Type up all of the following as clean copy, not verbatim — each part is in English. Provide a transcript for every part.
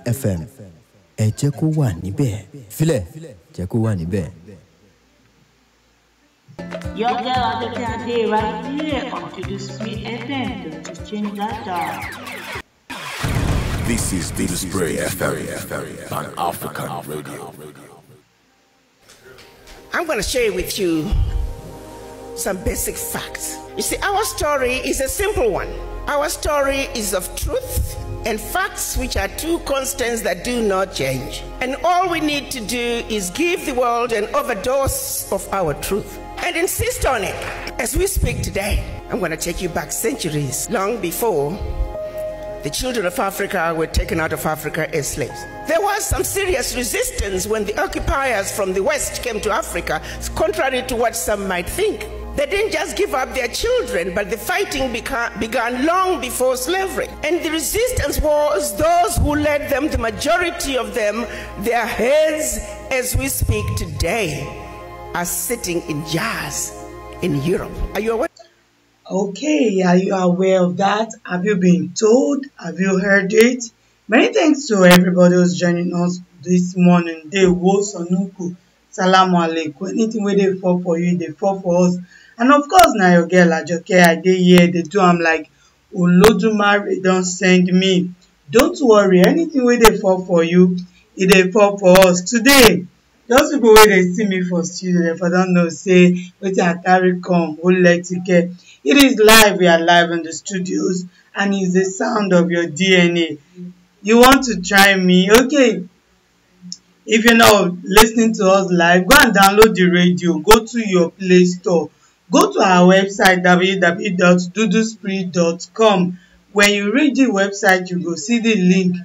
FM ẹ jẹ́ kó wà níbẹ̀ filẹ̀ jẹ́ kó wà níbẹ̀. Your girl ajokeade right here on duduspreeofficial FM. Don't change that dial. This is duduspreeofficial on African Radio. I'm going to share with you some basic facts. You see, our story is a simple one. Our story is of truth and facts, which are two constants that do not change. And all we need to do is give the world an overdose of our truth and insist on it. As we speak today, I'm going to take you back centuries, long before the children of Africa were taken out of Africa as slaves. There was some serious resistance when the occupiers from the West came to Africa, contrary to what some might think. They didn't just give up their children, but the fighting began long before slavery. And the resistance was those who led them, the majority of them, their heads, as we speak today, are sitting in jars in Europe. Are you aware? Okay, are you aware of that? Have you been told? Have you heard it? Many thanks to everybody who's joining us this morning. They wo sonuku. Salamu alaikum. Anything where they fall for you, they fall for us. And of course, now your girl ajokeade here. They do. I'm like, Olodumare don't send me. Don't worry. Anything where they fall for you, it they fall for us today. Those people where they see me for studio, if I don't know, say, wait I carry come, whole let it get. It is live, we are live in the studios, and it's the sound of your DNA. You want to try me? Okay. If you're not listening to us live, go and download the radio. Go to your Play Store. Go to our website, www.duduspreeofficial.com. When you reach the website, you go see the link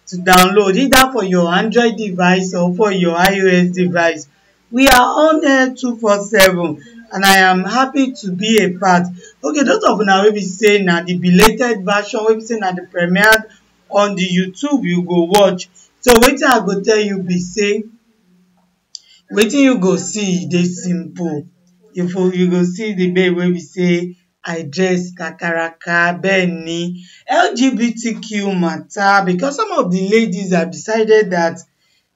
to download, either for your Android device or for your iOS device. We are on there 247, and I am happy to be a part. Okay, those of now will be saying now the belated version, will be saying now the premiere on the YouTube, you go watch. So wetin I go tell you be say, wetin you go see dey simple. You go see the babe wey be say I dress kakaraka bẹ́ẹ̀ni. LGBTQ matter, because some of the ladies have decided that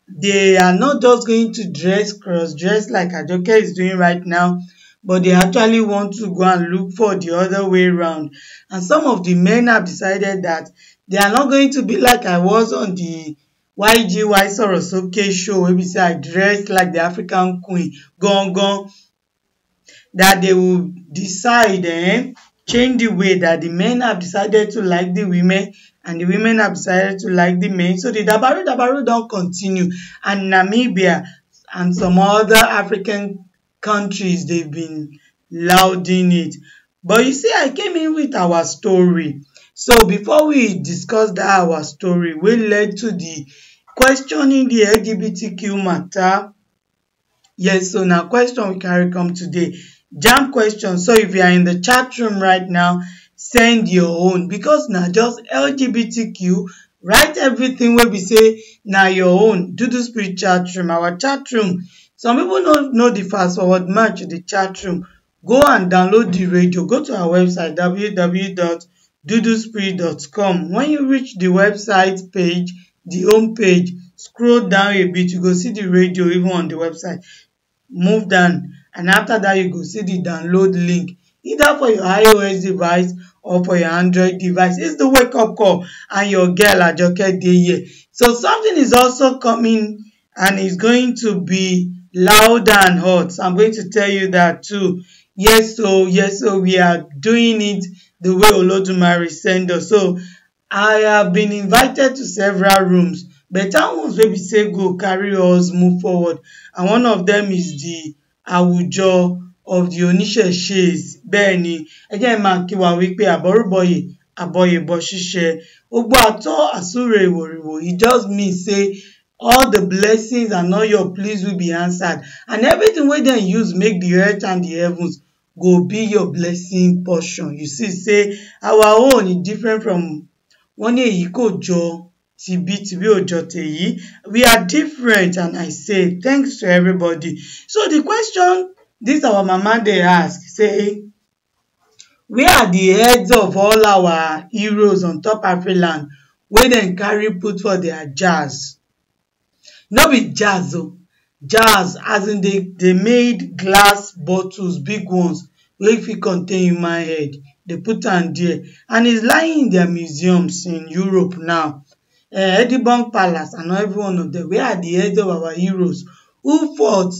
they are not just going to cross dress like Ajoke is doing right now, but they actually want to go and look for the other way around. And some of the men have decided that they are not going to be like I was on the YGY Sorosoke show, where we say I dress like the African queen, gone, that they will decide change the way that the men have decided to like the women and the women have decided to like the men. So the dabaru don't continue. And Namibia and some other African countries, they've been lauding it. But you see, I came in with our story. So before we discuss that our story, we led to the questioning the LGBTQ matter. Yes, so now question we carry come today. Jam question. So if you are in the chat room right now, send your own, because now just LGBTQ, write everything where we say now your own. Duduspreeofficial chat room, our chat room. Some people don't know the fast forward match the chat room. Go and download the radio. Go to our website www.duduspreeofficial.com. When you reach the website page, the home page, scroll down a bit, you go see the radio even on the website. Move down, and after that you go see the download link, either for your iOS device or for your Android device. It's the wake up call, and your girl Ajokeade here. So something is also coming, and it's going to be louder and hot. So I'm going to tell you that too. Yes, so we are doing it the way Olodumare send us. So I have been invited to several rooms. Better ones wey be say go carry us move forward, and one of them is the Awujo of the Oniseshes. Bẹ́ẹ̀ni, ẹ jẹ́ máa kí wa wípé àbọ̀rúbọyè àbọ̀yèbọ̀ ṣíṣe gbogbo àtọ́ àsúre ìwòrìwò. It just means say all the blessings and all your pleas will be answered, and everything wey dem use make the earth and the heavens go be your blessing portion. You see say our own is different from wọ́n ní èyí kò jọ tìbí òjò tèyí. We are different, and I say thanks to everybody. So the question this our mama they ask, say, where are the heads of all our heroes on top Afriland wey dem carry put for their jars. No be jars o, jars as in they made glass bottles, big ones wey fit contain human head. They put am there and it's lying in their museums in Europe now. Edinburgh Palace and every one of them, wey are the heads of our heroes who fought.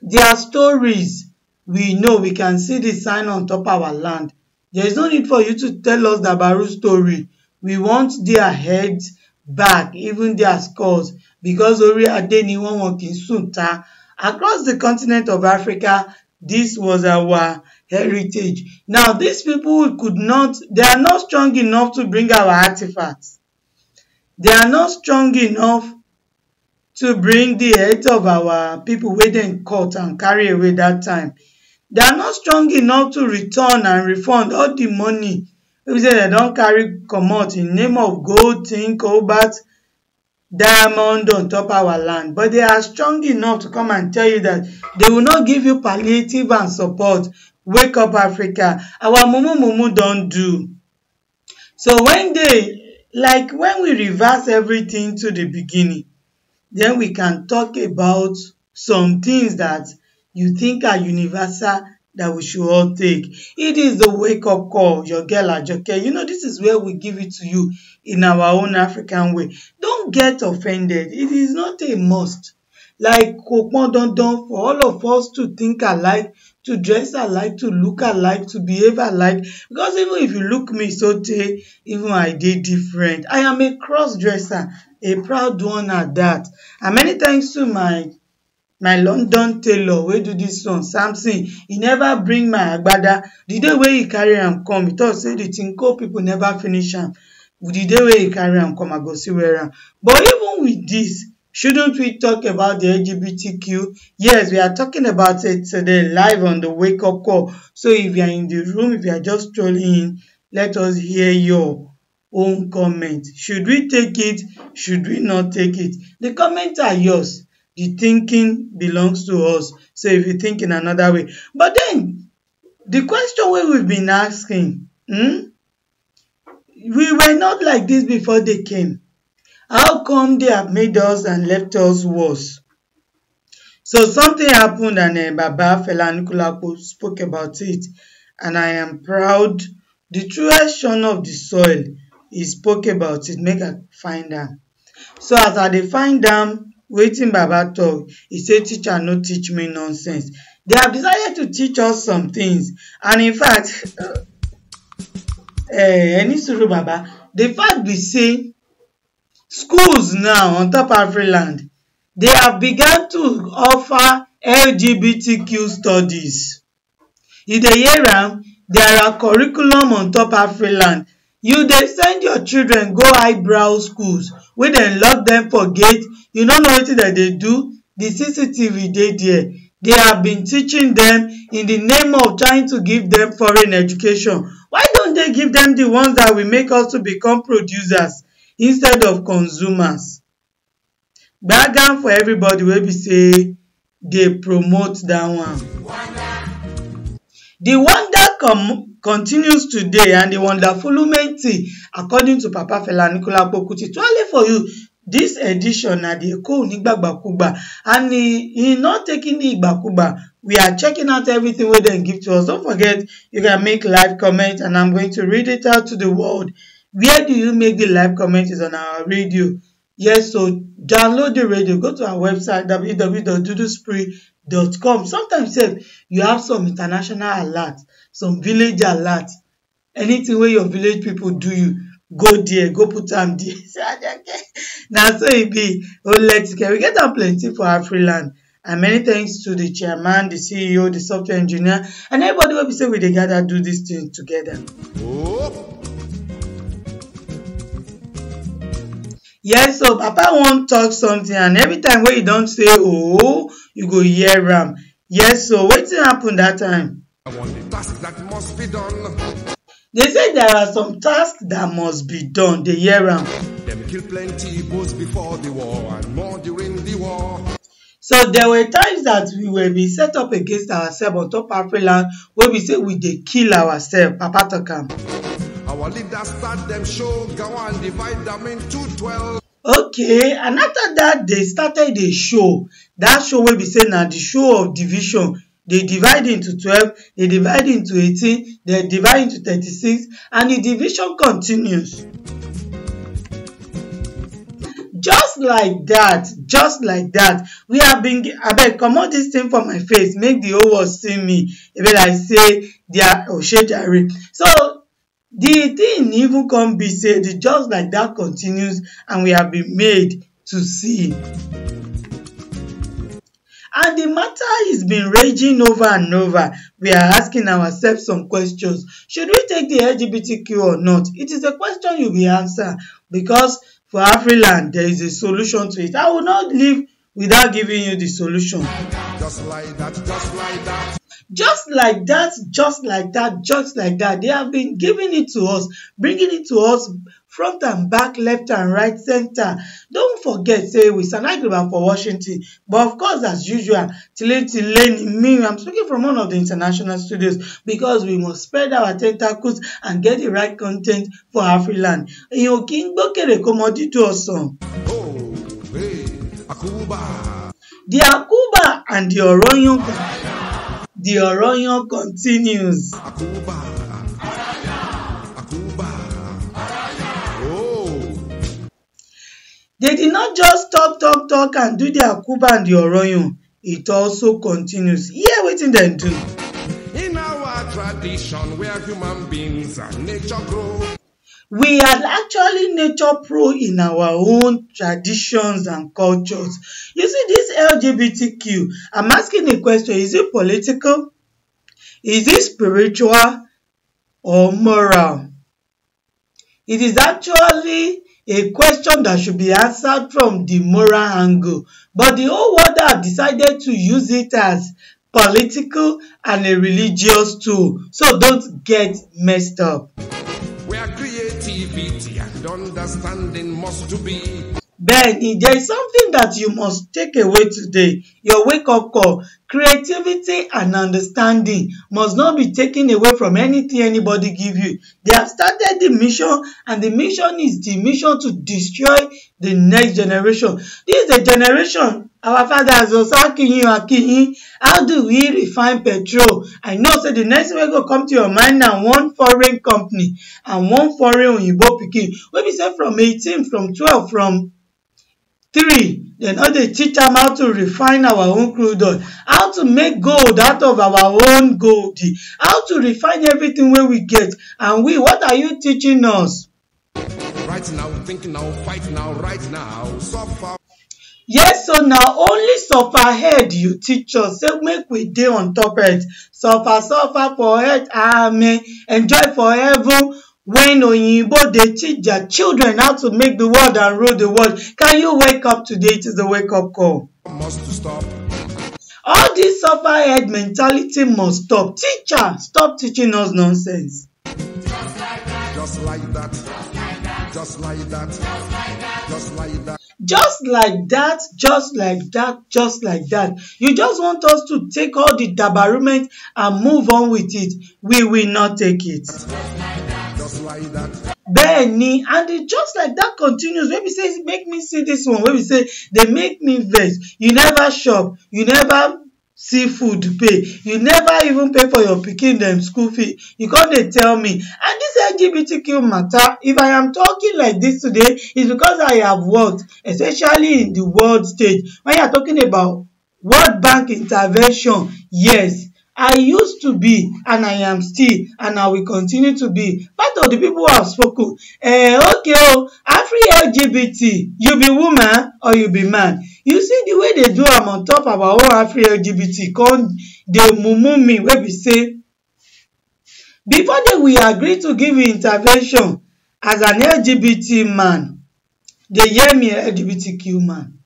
Their stories we know, we can see the sign on top our land. There is no need for you to tell us the Baru story. We want their heads back, even their skulls, because Ori Ade ni won won kin sunta. Across the continent of Africa, this was our heritage. Now, these people they are not strong enough to bring our artifacts. They are not strong enough to bring the heads of our people wey dem cut and carry away that time. They are not strong enough to return and refund all the money wey be say dem don carry comot in name of gold, tin, cobalt, diamond on top our land. But they are strong enough to come and tell you that they will not give you palliative and support. Wake up, Africa. Our mumu don do. So when we reverse everything to the beginning, then we can talk about some things that you think are universal that we should all take. It is the wake-up call, your girl Ajokeade. You know, this is where we give it to you in our own African way. Don't get offended. It is not a must. Like Opon don for all of us to think alike, to dress alike, to look alike, to behave alike. Because even if you look me even I dey different. I am a cross-dresser, a proud one at that. And many thanks to my London tailor wey do this one, Samson. He never bring my agbada. The day wey he carry am come, he talk say the Tinko people never finish am. The day wey he carry am come, I go see wear am. But even with this, shouldn't we talk about the LGBTQ? Yes, we are talking about it today live on the wake up call. So if you are in the room, if you are just strolling in, let us hear your own comment. Should we take it? Should we not take it? The comments are yours. The thinking belongs to us. So if you think in another way. But then, the question we've been asking, we were not like this before they came. How come they have made us and left us worse? So something happened and Baba Fela Anikulapo spoke about it. And I am proud. The truest son of the soil, he spoke about it. Make I find am. So as I dey find am, wetin Baba talk, he say teacher no teach me nonsense. They have decided to teach us some things. And in fact, Baba, the fact be say, schools now on top Afriland, they have begun to offer LGBTQ studies. If they hear am, there are curriculum on top Afriland. You dey send your children go highbrow schools wey dem lock them for gate. You no know wetin dem dey do. The CCTV dey there. They have been teaching them in the name of trying to give them foreign education. Why don't they give them the ones that will make us to become producers instead of consumers? Gbagam for everybody wey be say dey promote that one. The wonder continues today, and the wonderfulment, according to Papa Fela Anikulapo Kuti, only for you. This edition na the Eko Onigbagbakugba, and he not taking the Igbakuba. We are checking out everything wey dem give to us. Don't forget, you can make live comment, and I'm going to read it out to the world. Where do you make the live comment? Is on our radio. Yes, so download the radio. Go to our website www.duduspreeofficial.com. Sometimes you have some international alert, some village alert. Anything where your village people do you, go there, go put them there. Now so it be. Oh, let's get. We get them plenty for Afriland. And many thanks to the chairman, the CEO, the software engineer, and everybody will be saying we they gather do this thing together. Oh. Yes, so Papa won't talk something, and every time when you don't say oh, you go hear am. Yes, so wetin happen that time? I want the task that must be done. They say there are some tasks that must be done. They hear am. Them kill plenty both before the war and more during the war. So there were times that we will be set up against ourselves on top Afriland where we say we dey kill ourselves. Papa talk am. Our leaders start them show, go and divide them into 12. Okay, and after that, they started a show. That show will be saying now the show of division. They divide into 12, they divide into 18, they divide into 36, and the division continues. Just like that, we have been, I beg, come on this thing from my face, make the whole world see me. Even I say, they are Oshejare. So, the thing even can be said, just like that continues, and we have been made to see. And the matter has been raging over and over. We are asking ourselves some questions. Should we take the LGBTQ or not? It is a question you will answer, because for Afriland, there is a solution to it. I will not leave without giving you the solution. Just like that, just like that. Just like that, just like that, just like that. They have been giving it to us, bringing it to us front and back, left and right, center. Don't forget, say we stand agreement for Washington. But of course, as usual, me, I'm speaking from one of the international studios, because we must spread our tentacles and get the right content for Afriland. Oh, hey, Akuba. The Akuba and the Oroyan continues. Akuba. Oh. They did not just talk and do the Akuba and the Oroyan. It also continues. Hear wetin dem do. In our tradition, where human beings and nature grow. We are actually nature pro in our own traditions and cultures. You see, this LGBTQ, I'm asking a question. Is it political? Is it spiritual or moral? It is actually a question that should be answered from the moral angle. But the whole world have decided to use it as political and a religious tool. So don't get messed up. Where creativity and understanding must to be. Benny, there is something that you must take away today. Your wake-up call. Creativity and understanding must not be taken away from anything anybody give you. They have started the mission, and the mission is the mission to destroy the next generation. This is a generation. Our fathers was asking, how do we refine petrol? I know, so the next way go come to your mind now, one foreign company and one foreign Oyinbo pikin. When we say from 18, from 12, from 3, then how they teach them how to refine our own crude oil, how to make gold out of our own gold, how to refine everything where we get. And what are you teaching us? Right now, think now, fight now, right now, suffer. Yes, so now only suffer head you teach us. Say make we dey on top it. Suffer for head, amen. Enjoy for heaven. When Oyinbo they teach their children how to make the world and rule the world. Can you wake up today? It is a wake-up call. Must stop. All this suffer head mentality must stop. Teacher, stop teaching us nonsense. Just like that. Just like that. Just like that. Just like that, just like that, just like that. You just want us to take all the dabarument and move on with it. We will not take it. Just like that. Benny, and it just like that continues. When we say, make me see this one. When we say, they make me vex. You never shop. You never see food pay. You never even pay for your pikin dem school fee. You can't dey tell me. And this LGBTQ matter, if I am talking like this today, is because I have worked, especially in the world stage. When you are talking about World Bank intervention, yes, I used to be, and I am still, and I will continue to be part of the people who have spoken. Okay, Afri-LGBT, you be woman or you be man. You see the way they do am on top of our own Afri-LGBT, come dey mumu me wey be say, before they will agree to give you intervention as an LGBT man, they hear me LGBTQ man.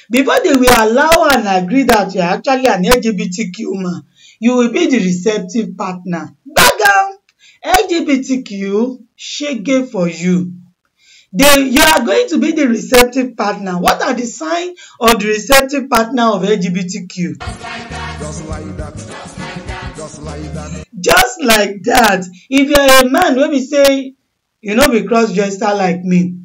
Before they will allow and agree that you are actually an LGBTQ man, you will be the receptive partner. Bagam! LGBTQ, shege for you. You are going to be the receptive partner. What are the signs of the receptive partner of LGBTQ? Just like that. Just just like that. Just like that. If you are a man wey be say you no be cross dresser like me,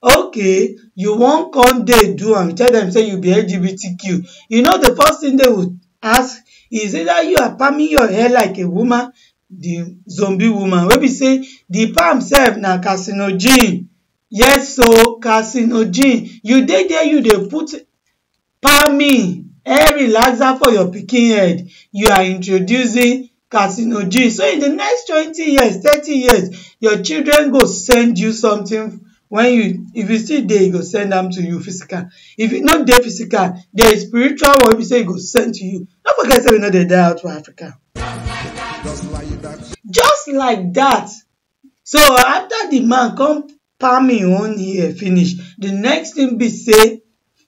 okay, you wan come dey do am, tell dem say you be LGBTQ, you know the first thing they would ask is either you are palming your hair like a woman, the zombie woman wey be say the palm sef na carcinogen. Yes, so carcinogen. You dey there, you dey put palming hair relaxer for your pikin head, you are introducing carcinogen. So in the next 20 years, 30 years, your children go send you something. When you, if you still dey, e go send am to you physical. If you no dey physical, there is spiritual one wey be say e go send to you. No forget say we no dey die out for Africa. Just like that. Just like that. So after the man come palm him own hair finish, the next thing be say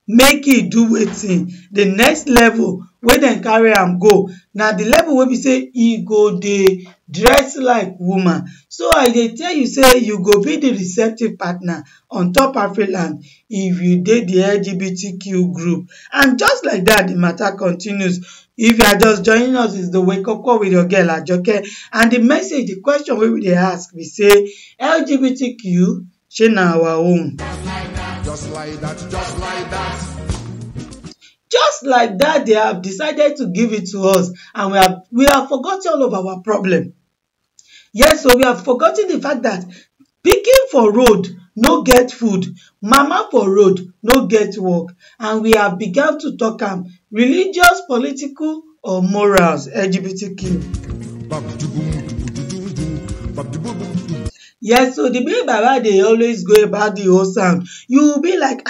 make e do wetin, the next level wey dem carry am go na the level wey be say e go dey dress like woman. So I dey tell you say you go be the receptive partner on top Afriland if you dey the LGBTQ group. And just like that, the matter continues. If you are just joining us, it's the Wake Up Call with your girl Ajoke, and the message, the question wey we dey ask be say LGBTQ shey na our own. Just like that, just like that. Just like that, they have decided to give it to us, and we have forgotten all of our problem. Yes, so we have forgotten the fact that pikin for road no get food, mama for road no get work, and we have begun to talk am religious, political or morals, LGBTQ. Yes, so the way Baba dey always go about the whole sound, you will be like,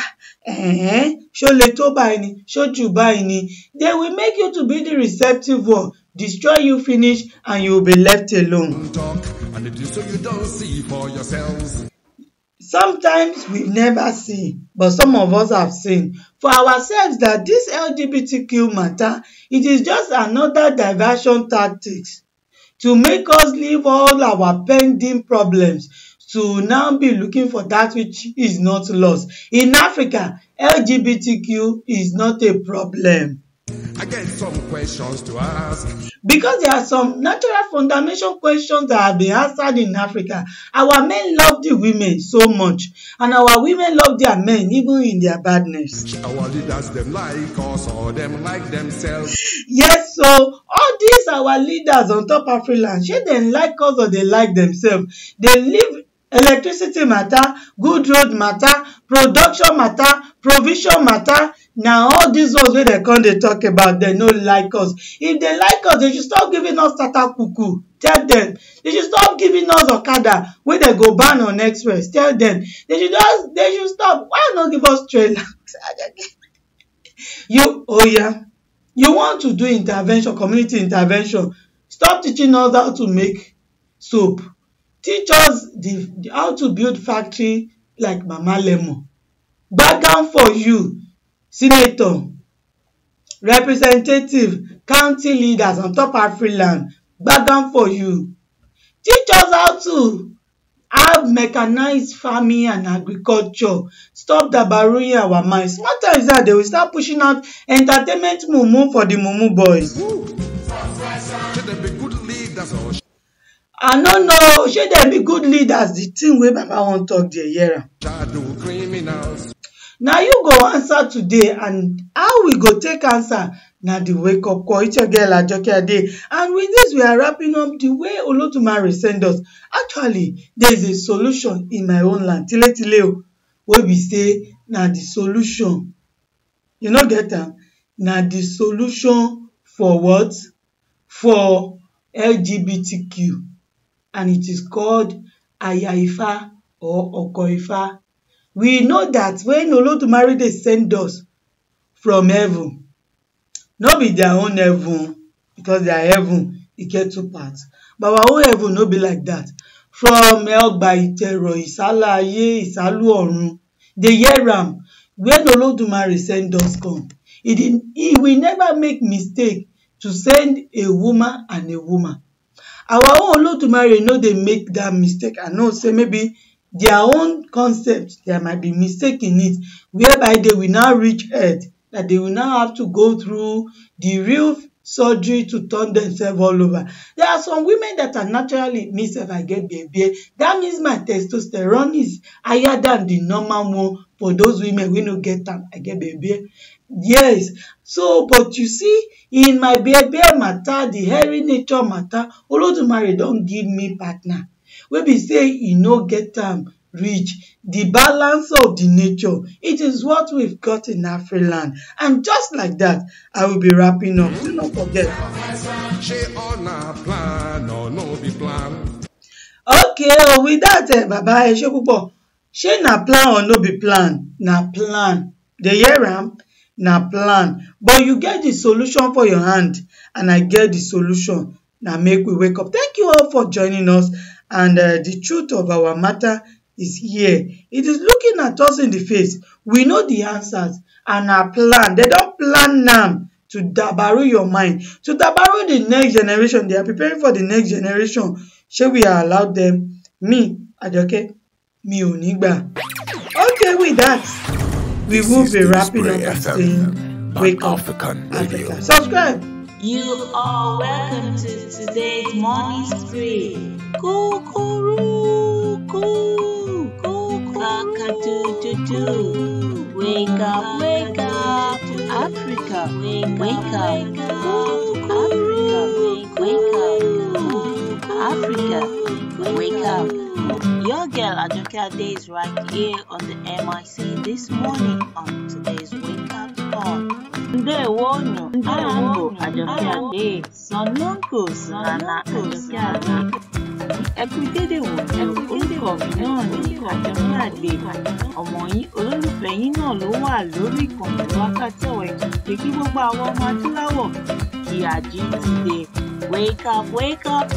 ṣó le tó báyìí ni, ṣó jù báyìí ni. They will make you to be the receptive one, destroy you finish, and you will be left alone. Talk, and it is so you don't see for yourselves. Sometimes we never see, but some of us have seen for ourselves that this LGBTQ matter, it is just another diversion tactics to make us leave all our pending problems to now be looking for that which is not lost. In Africa, LGBTQ is not a problem. I get some questions to ask. Because there are some natural fundamental questions that have been answered in Africa. Our men love the women so much, and our women love their men even in their badness. Our leaders, them like us or them like themselves. Yes, so all these our leaders on top Afriland, shey dem like us or they like themselves. They leave electricity matter, good road matter, production matter, provision matter. Now all these ones wey dem come dey talk about, dem no like us. If they like us, they should stop giving us tata kuku. Tell them. They should stop giving us okada wey dem go ban on express. Tell them. They should stop. Why not give us trailer? You want to do intervention, community intervention. Stop teaching us how to make soap. Teach us how to build factory like Mama Lemon. Back for you. Senator, representative, county leaders on top Afriland, back for you. Teach us how to have mechanized farming and agriculture. Stop dabaruing our minds. Small times that they will start pushing out entertainment mumu for the mumu boys. Should they be good leaders or I no know, should they be good leaders? The thing wey Baba wan talk there, hear am. shadow criminals? Now you go answer today, and how we go take answer na the wake up call. It's your girl ajokeade, and with this we are wrapping up the way Olodumare send us. Actually, there is a solution in my own land, tile wey be say na the solution. You no get am? Na the solution for what? For LGBTQ, and it is called Aya-Ifa or Oko-Ifa. We know that when Olodumare dey send us from heaven, no be their own heaven, because their heaven e get two parts, but our own heaven no be like that. From Elgba Itero, Isala Aye, Isalu Orun, dey hear am. When Olodumare send us come, he will never make mistake to send a woman and a woman. Our own Olodumare no dey make that mistake. I know say maybe their own concept, there might be mistake in it, whereby they will now reach earth, that they will now have to go through the real surgery to turn themselves all over. There are some women that are naturally, me sef I get baby. That means my testosterone is higher than the normal one. For those women we no get am, I get baby. Yes, so but you see, in my baby matter, the hairy nature matter, Olodumare don give me partner wey be say e no get am reach. The balance of the nature, it is what we've got in Afriland. And just like that, I will be wrapping up. Do not forget. Okay, with that, Baba, ẹ ṣé púpọ̀. Ṣé na plan or no be plan? Na plan. Dey hear am? Na plan. But you get the solution for your hand, and I get the solution. Now make we wake up. Thank you all for joining us. And the truth of our matter is here. It is looking at us in the face. We know the answers and our plan. They don't plan now to dabaru your mind, to dabaru the next generation. They are preparing for the next generation. Shall we allow them? Me, Ajoke, me ò ní gbà. Okay, with that, we will be wrapping up and saying, wake up, Africa. Subscribe. You are welcome to today's morning spree. Cock-a-doodle-doo. Wake up, Africa. Wake up, Africa. Wake up. Your girl Ajokeade is right here on the MIC this morning on today's Wake Up Call. Ndewo Ajokeade, Sononko Nana Ajokeade. Ẹkúndédé wò ní orúkọ mi náà ní Ajokeade. Ọmọ yín olólùfẹ́ yín náà ló wà lórí ìkànnì wákàtí ọ̀wọ̀ ètò pé kí gbogbo àwọn ọmọ adúláwọ̀ kí ají ti dé. Wake up,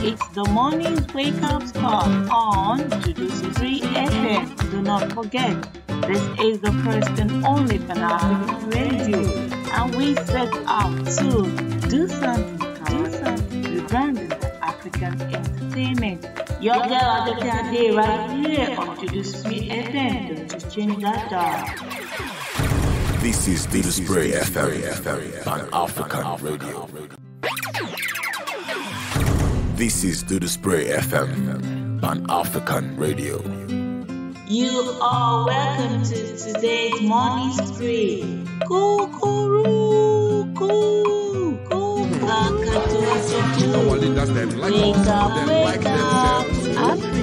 it's the morning's wake up call on duduspreeofficial. Do not forget, this is the first and only Pan-African radio, and we set out to do something, rebranding African entertainment. Your girl Ajokeade right here on duduspreeofficial. Don't change that dial. This is duduspreeofficial, Pan-African radio. This is duduspreeofficial, Pan-African radio. You are welcome to today's morning spree. Wake up.